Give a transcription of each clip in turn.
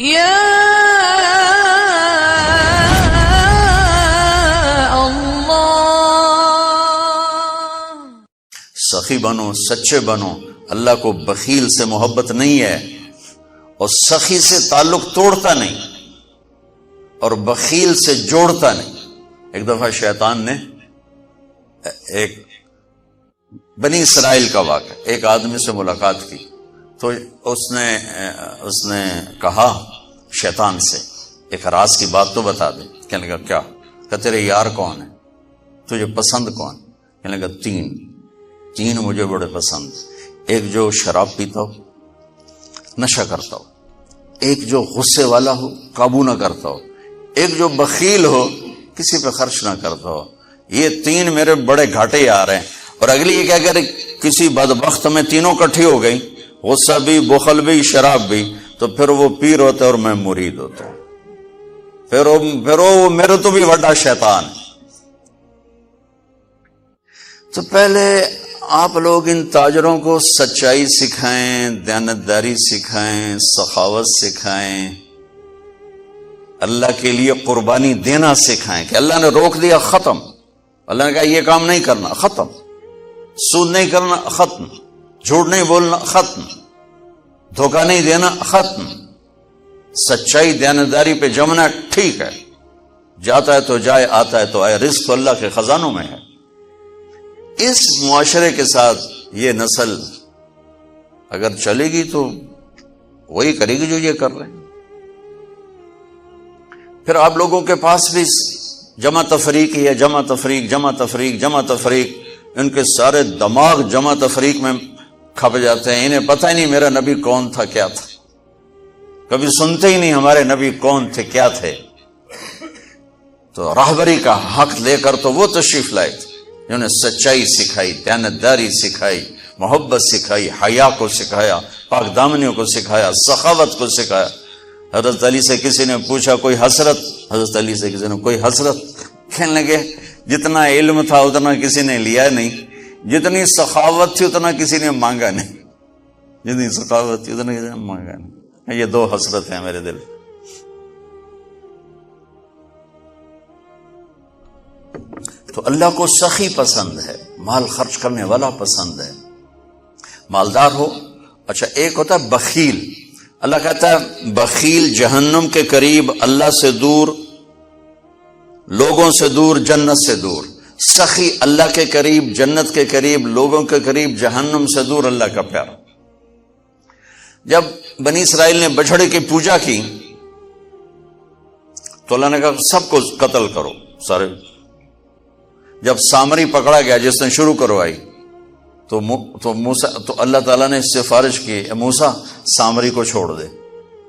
یا سخی بنو، سچے بنو. اللہ کو بخیل سے محبت نہیں ہے اور سخی سے تعلق توڑتا نہیں اور بخیل سے جوڑتا نہیں. ایک دفعہ شیطان نے ایک بنی اسرائیل کا واقعہ، ایک آدمی سے ملاقات کی تو اس نے کہا شیطان سے ایک راز کی بات تو بتا دے. کہنے لگا کیا؟ کہ تیرے یار کون ہے، تجھے پسند کون؟ کہنے لگا تین مجھے بڑے پسند. ایک جو شراب پیتا ہو، نشہ کرتا ہو، ایک جو غصے والا ہو، قابو نہ کرتا ہو، ایک جو بخیل ہو، کسی پہ خرچ نہ کرتا ہو. یہ تین میرے بڑے گھاٹے آ رہے ہیں. اور اگلی یہ کیا کہ کسی بدبخت میں تینوں کٹھی ہو گئی، غصہ بھی، بخل بھی، شراب بھی، تو پھر وہ پیر ہوتا ہے اور میں مرید ہوتا ہوں. پھر وہ میرے تو بھی بڑا شیطان ہے. تو پہلے آپ لوگ ان تاجروں کو سچائی سکھائیں، دیانتداری سکھائیں، سخاوت سکھائیں، اللہ کے لیے قربانی دینا سکھائیں. کہ اللہ نے روک دیا، ختم. اللہ نے کہا یہ کام نہیں کرنا، ختم. سود نہیں کرنا، ختم. جھوٹ نہیں بولنا، ختم. دھوکہ نہیں دینا، ختم. سچائی دیانتداری پہ جمنا ٹھیک ہے، جاتا ہے تو جائے، آتا ہے تو آئے. رزق تو اللہ کے خزانوں میں ہے. اس معاشرے کے ساتھ یہ نسل اگر چلے گی تو وہی کرے گی جو یہ کر رہے ہیں. پھر آپ لوگوں کے پاس بھی جمع تفریق ہی ہے، جمع تفریق، جمع تفریق، جمع تفریق. ان کے سارے دماغ جمع تفریق میں کھپ جاتے ہیں. انہیں پتہ ہی نہیں میرا نبی کون تھا، کیا تھا. کبھی سنتے ہی نہیں ہمارے نبی کون تھے، کیا تھے. تو راہبری کا حق لے کر تو وہ تشریف لائے تھے جنہوں نے سچائی سکھائی، دیانتداری سکھائی، محبت سکھائی، حیا کو سکھایا، پاک دامنیوں کو سکھایا، سخاوت کو سکھایا. حضرت علی سے کسی نے پوچھا کوئی حسرت، حضرت علی سے کسی نے کوئی حسرت. کہنے لگے جتنا علم تھا اتنا کسی نے لیا نہیں، جتنی سخاوت تھی اتنا کسی نے مانگا نہیں، جتنی سخاوت تھی اتنا کسی نے مانگا نہیں. یہ دو حسرت ہیں میرے دل. تو اللہ کو سخی پسند ہے، مال خرچ کرنے والا پسند ہے، مالدار ہو. اچھا ایک ہوتا ہے بخیل. اللہ کہتا ہے بخیل جہنم کے قریب، اللہ سے دور، لوگوں سے دور، جنت سے دور. سخی اللہ کے قریب، جنت کے قریب، لوگوں کے قریب، جہنم سے دور، اللہ کا پیارا. جب بنی اسرائیل نے بچھڑے کی پوجا کی تو اللہ نے کہا سب کو قتل کرو، سارے. جب سامری پکڑا گیا جس نے شروع کروائی تو اللہ تعالیٰ نے سفارش کی موسیٰ سامری کو چھوڑ دے.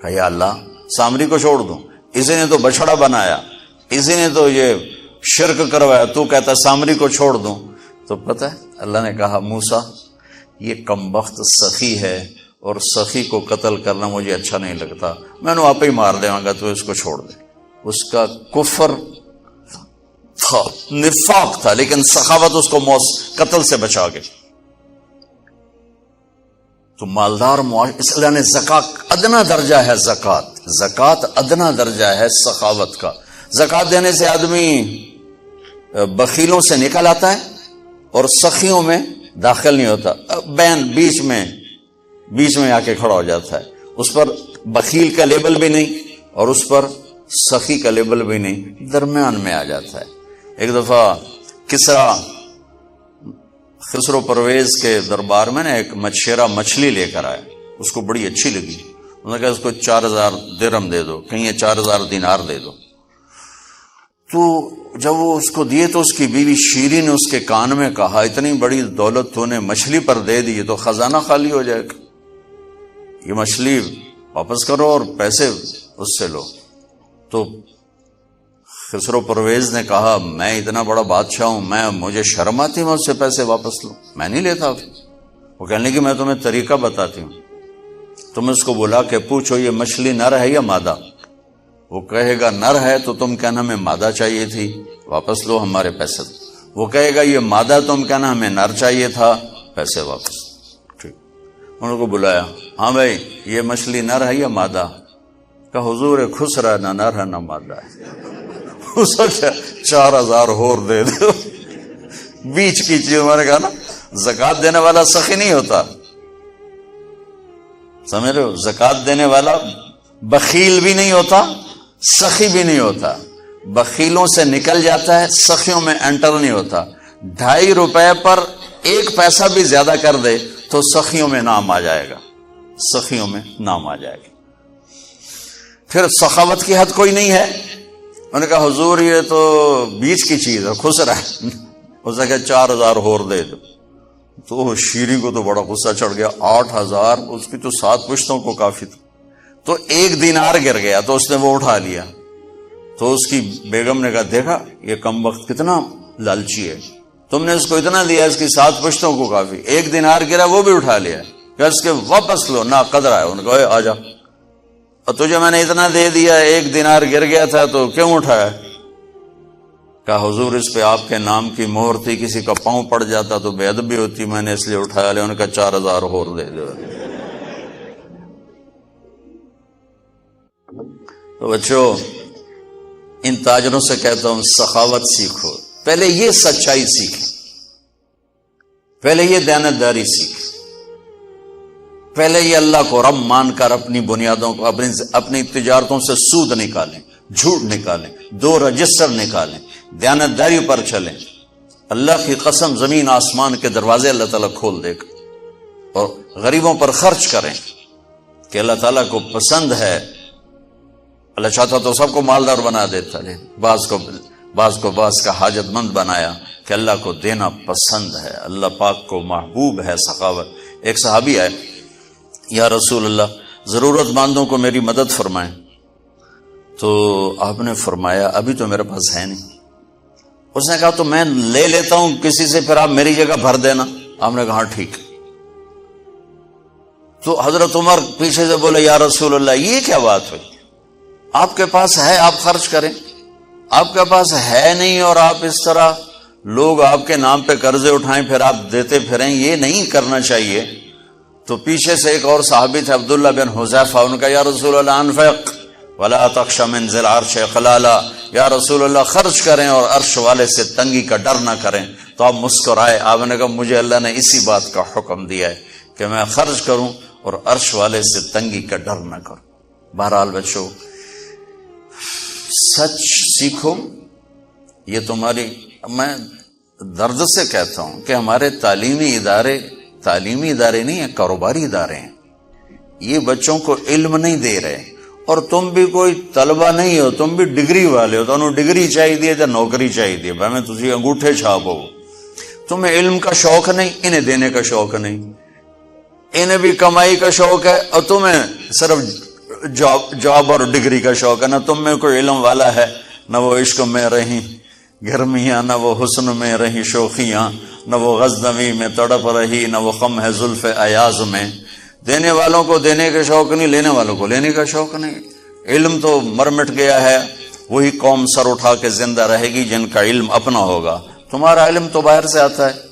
کہا یا اللہ سامری کو چھوڑ دوں؟ اسی نے تو بچھڑا بنایا، اسی نے تو یہ شرک کروایا، تو کہتا سامری کو چھوڑ دوں. تو پتہ ہے اللہ نے کہا موسیٰ یہ کمبخت سخی ہے اور سخی کو قتل کرنا مجھے اچھا نہیں لگتا، میں نے آپ ہی مار دوں گا، تو اس کو چھوڑ دے. اس کا کفر تھا، نفاق تھا، لیکن سخاوت اس کو قتل سے بچا گئی. تو مالدار اس اللہ نے زکات ادنا درجہ ہے، زکات ادنا درجہ ہے سخاوت کا. زکات دینے سے آدمی بخیلوں سے نکل آتا ہے اور سخیوں میں داخل نہیں ہوتا، بین بیچ میں آ کے کھڑا ہو جاتا ہے. اس پر بخیل کا لیبل بھی نہیں اور اس پر سخی کا لیبل بھی نہیں، درمیان میں آ جاتا ہے. ایک دفعہ خسرو پرویز کے دربار میں نے ایک مچھیرا مچھلی لے کر آیا، اس کو بڑی اچھی لگی. انہوں نے کہا اس کو 4000 درہم دے دو، کہیں 4000 دینار دے دو. تو جب وہ اس کو دیے تو اس کی بیوی شیری نے اس کے کان میں کہا اتنی بڑی دولت تو نے مچھلی پر دے دی تو خزانہ خالی ہو جائے گا، یہ مچھلی واپس کرو اور پیسے اس سے لو. تو خسرو پرویز نے کہا میں اتنا بڑا بادشاہ ہوں، مجھے شرم آتی میں اس سے پیسے واپس لوں، میں نہیں لیتا. وہ کہنے کہ میں تمہیں طریقہ بتاتی ہوں، تم اس کو بلا کے پوچھو یہ مچھلی نر ہے یا مادہ. وہ کہے گا نر ہے تو تم کہنا ہمیں مادہ چاہیے تھی، واپس لو ہمارے پیسے. وہ کہے گا یہ مادہ، تم کہنا ہمیں نر چاہیے تھا، پیسے واپس. ٹھیک، انہوں کو بلایا، ہاں بھائی یہ مچھلی نر ہے یا مادہ؟ کہ حضور خسرا نہ نر ہے نہ مادہ ہے، اس کو 4000 اور دے دو، بیچ کی چیز. میں نے کہا نا زکات دینے والا سخی نہیں ہوتا، سمجھ رہے ہو؟ زکات دینے والا بخیل بھی نہیں ہوتا، سخی بھی نہیں ہوتا. بخیلوں سے نکل جاتا ہے، سخیوں میں انٹر نہیں ہوتا. 2.5 روپے پر 1 پیسہ بھی زیادہ کر دے تو سخیوں میں نام آ جائے گا، سخیوں میں نام آ جائے گا. پھر سخاوت کی حد کوئی نہیں ہے. انہوں نے کہا حضور یہ تو بیچ کی چیز ہے، خسرا ہے. اس نے کہا 4000 اور دے دو. تو شیریں کو تو بڑا غصہ چڑھ گیا. 8000 اس کی تو 7 پشتوں کو کافی تھا. تو 1 دینار گر گیا تو اس نے وہ اٹھا لیا. تو اس کی بیگم نے کہا دیکھا یہ کم وقت کتنا لالچی ہے، تم نے اس کو اتنا دیا، اس کی 7 پشتوں کو کافی. 1 دینار گرا وہ بھی اٹھا لیا کہ اس کے واپس لو، نہ قدر آئے. ان کو آ جا، اور تجھے میں نے اتنا دے دیا، 1 دینار گر گیا تھا تو کیوں اٹھایا؟ کہا حضور اس پہ آپ کے نام کی مہر تھی، کسی کا پاؤں پڑ جاتا تو بے ادبی ہوتی، میں نے اس لیے اٹھایا لیا. ان کا 4000 اور دے دو. تو بچوں ان تاجروں سے کہتا ہوں سخاوت سیکھو. پہلے یہ سچائی سیکھیں، پہلے یہ دیانتداری سیکھیں، پہلے یہ اللہ کو رب مان کر اپنی بنیادوں کو، اپنی تجارتوں سے سود نکالیں، جھوٹ نکالیں، 2 رجسٹر نکالیں، دیانتداری پر چلیں. اللہ کی قسم زمین آسمان کے دروازے اللہ تعالیٰ کھول دے گا. اور غریبوں پر خرچ کریں کہ اللہ تعالیٰ کو پسند ہے. اللہ چاہتا تو سب کو مالدار بنا دیتا، بعض کو بعض کا حاجت مند بنایا کہ اللہ کو دینا پسند ہے، اللہ پاک کو محبوب ہے سخاوت. ایک صحابی آئے، یا رسول اللہ ضرورت مندوں کو میری مدد فرمائیں. تو آپ نے فرمایا ابھی تو میرے پاس ہے نہیں. اس نے کہا تو میں لے لیتا ہوں کسی سے، پھر آپ میری جگہ بھر دینا. آپ نے کہا ہاں ٹھیک. تو حضرت عمر پیچھے سے بولے یا رسول اللہ یہ کیا بات ہوئی، آپ کے پاس ہے آپ خرچ کریں، آپ کے پاس ہے نہیں اور آپ اس طرح لوگ آپ کے نام پہ قرضے اٹھائیں پھر آپ دیتے پھریں، یہ نہیں کرنا چاہیے. تو پیچھے سے ایک اور صحابی تھے عبداللہ بن حذیفہ، ان کا یا رسول اللہ انفق ولا تخش من ذی العرش خلالا، یا رسول اللہ خرچ کریں اور عرش والے سے تنگی کا ڈر نہ کریں. تو آپ مسکرائے. آپ نے کہا مجھے اللہ نے اسی بات کا حکم دیا ہے کہ میں خرچ کروں اور عرش والے سے تنگی کا ڈر نہ کروں. بہرحال بچوں سچ سیکھو. یہ تمہاری، میں درد سے کہتا ہوں کہ ہمارے تعلیمی ادارے نہیں ہیں، کاروباری ادارے ہیں. یہ بچوں کو علم نہیں دے رہے. اور تم بھی کوئی طلبہ نہیں ہو، تم بھی ڈگری والے ہو. تمہیں ڈگری چاہیے یا نوکری چاہیے، میں تجھے انگوٹھے چھاپو. تمہیں علم کا شوق نہیں، انہیں دینے کا شوق نہیں. انہیں بھی کمائی کا شوق ہے اور تمہیں صرف جاب اور ڈگری کا شوق ہے. نہ تم میں کوئی علم والا ہے، نہ وہ عشق میں رہی گرمیاں، نہ وہ حسن میں رہی شوخیاں، نہ وہ غزنوی میں تڑپ رہی، نہ وہ خم ہے زلف ایاز میں. دینے والوں کو دینے کا شوق نہیں، لینے والوں کو لینے کا شوق نہیں. علم تو مر مٹ گیا ہے. وہی قوم سر اٹھا کے زندہ رہے گی جن کا علم اپنا ہوگا. تمہارا علم تو باہر سے آتا ہے.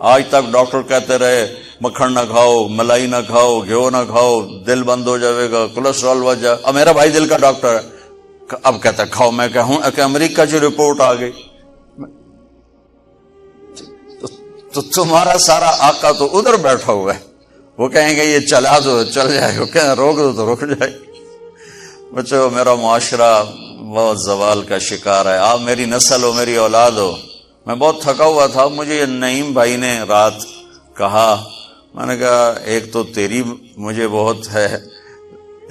آج تک ڈاکٹر کہتے رہے مکھن نہ کھاؤ، ملائی نہ کھاؤ، گھیو نہ کھاؤ، دل بند ہو جائے گا، کولیسٹرول بڑھ جائے. اب میرا بھائی دل کا ڈاکٹر ہے، اب کہتا ہے کھاؤ. میں کہوں کہ امریکہ کی رپورٹ آ گئی. تو تمہارا سارا آقا تو ادھر بیٹھا ہوا ہے. وہ کہیں گے یہ چلا دو چل جائے گا، کہیں روک دو تو رک جائے. بچو میرا معاشرہ بہت زوال کا شکار ہے. آپ میری نسل ہو، میری اولاد ہو. میں بہت تھکا ہوا تھا. مجھے یہ نعیم بھائی نے رات کہا، میں نے کہا ایک تو تیری مجھے بہت ہے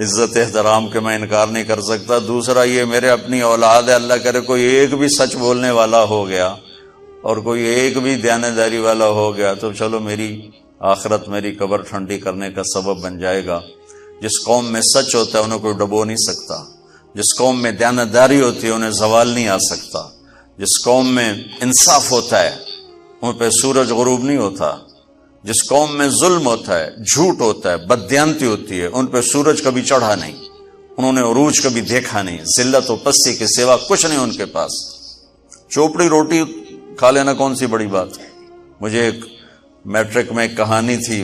عزت احترام کہ میں انکار نہیں کر سکتا، دوسرا یہ میرے اپنی اولاد ہے. اللہ کرے کوئی ایک بھی سچ بولنے والا ہو گیا اور کوئی ایک بھی دیانتداری والا ہو گیا تو چلو میری آخرت، میری قبر ٹھنڈی کرنے کا سبب بن جائے گا. جس قوم میں سچ ہوتا ہے انہیں کوئی ڈبو نہیں سکتا. جس قوم میں دیانتداری ہوتی ہے انہیں زوال نہیں آ سکتا. جس قوم میں انصاف ہوتا ہے ان پہ سورج غروب نہیں ہوتا. جس قوم میں ظلم ہوتا ہے، جھوٹ ہوتا ہے، بددیانتی ہوتی ہے، ان پہ سورج کبھی چڑھا نہیں، انہوں نے عروج کبھی دیکھا نہیں. ذلت و پستی کے سوا کچھ نہیں ان کے پاس. چوپڑی روٹی کھا لینا کون سی بڑی بات. مجھے ایک میٹرک میں ایک کہانی تھی.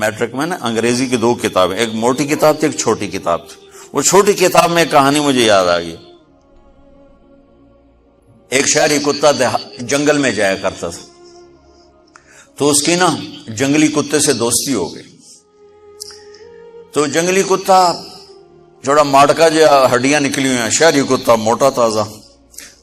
میٹرک میں نا انگریزی کی 2 کتابیں، ایک موٹی کتاب تھی ایک چھوٹی کتاب تھی. وہ چھوٹی کتاب میں ایک کہانی مجھے یاد آ گئی. ایک شہری کتا جنگل میں جایا کرتا تھا، تو اس کی نا جنگلی کتے سے دوستی ہو گئی. تو جنگلی کتا جوڑا ماڑکا جو ہڈیاں نکلی ہوئی ہیں، شہری کتا موٹا تازہ.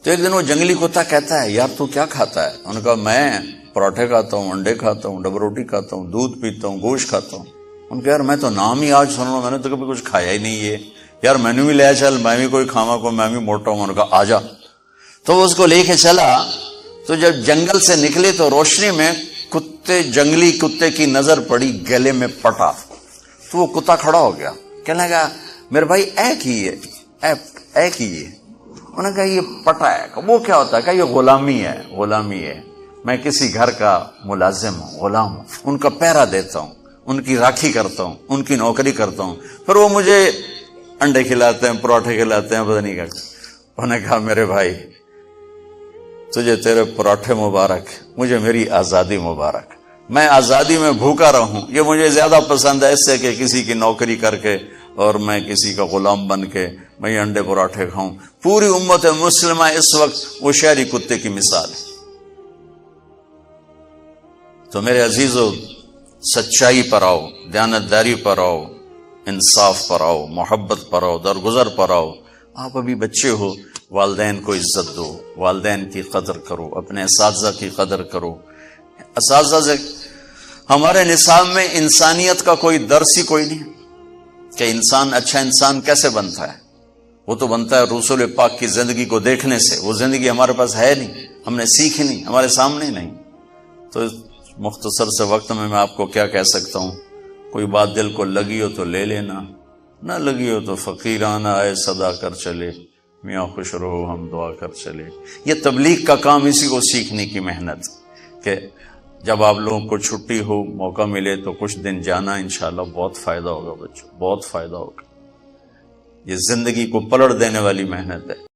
تو ایک دن وہ جنگلی کتا کہتا ہے، یار تو کیا کھاتا ہے؟ انہوں نے کہا میں پراٹھے کھاتا ہوں، انڈے کھاتا ہوں، ڈبل روٹی کھاتا ہوں، دودھ پیتا ہوں، گوشت کھاتا ہوں. ان کا یار میں تو نام ہی آج سن رہا ہوں، میں نے تو کبھی کچھ کھایا ہی نہیں ہے. یار میں نے بھی لے چل، میں بھی کوئی کھاوا کو، میں بھی موٹا ہوں. انہوں نے کہا آ جا. تو وہ اس کو لے کے چلا. تو جب جنگل سے نکلے تو روشنی میں جنگلی کتے کی نظر پڑی گلے میں پٹا. تو وہ کتا کھڑا ہو گیا، کہنے لگا میرے بھائی ایک ہی ہے. انہوں نے کہا یہ پٹا ہے. وہ کیا ہوتا ہے؟ کہ یہ غلامی ہے. میں کسی گھر کا ملازم ہوں، غلام ہوں، ان کا پہرا دیتا ہوں، ان کی راکھی کرتا ہوں، ان کی نوکری کرتا ہوں، پھر وہ مجھے انڈے کھلاتے ہیں، پراٹھے کھلاتے ہیں، پتہ نہیں کیا. انہوں نے کہا میرے بھائی تجھے تیرے پراٹھے مبارک، مجھے میری آزادی مبارک. میں آزادی میں بھوکا رہوں یہ مجھے زیادہ پسند ہے اس سے کہ کسی کی نوکری کر کے اور میں کسی کا غلام بن کے میں یہ انڈے پراٹھے کھاؤں. پوری امت مسلمہ اس وقت وہ شہری کتے کی مثال ہے. تو میرے عزیزو، سچائی پر آؤ، دیانتداری پر آؤ، انصاف پر آؤ، محبت پر آؤ، درگزر پر آؤ. آپ ابھی بچے ہو، والدین کو عزت دو، والدین کی قدر کرو، اپنے اساتذہ کی قدر کرو. اساتذہ سے ہمارے نصاب میں انسانیت کا کوئی درس ہی کوئی نہیں کہ انسان اچھا انسان کیسے بنتا ہے. وہ تو بنتا ہے رسول پاک کی زندگی کو دیکھنے سے. وہ زندگی ہمارے پاس ہے نہیں، ہم نے سیکھی نہیں، ہمارے سامنے نہیں. تو مختصر سے وقت میں آپ کو کیا کہہ سکتا ہوں. کوئی بات دل کو لگی ہو تو لے لینا، نہ لگی ہو تو فقیرانہ آئے صدا کر چلے، میاں خوش رہو ہم دعا کر چلے. یہ تبلیغ کا کام اسی کو سیکھنے کی محنت کہ جب آپ لوگوں کو چھٹی ہو، موقع ملے تو کچھ دن جانا، انشاءاللہ بہت فائدہ ہوگا بچوں، بہت فائدہ ہوگا. یہ زندگی کو پلٹ دینے والی محنت ہے.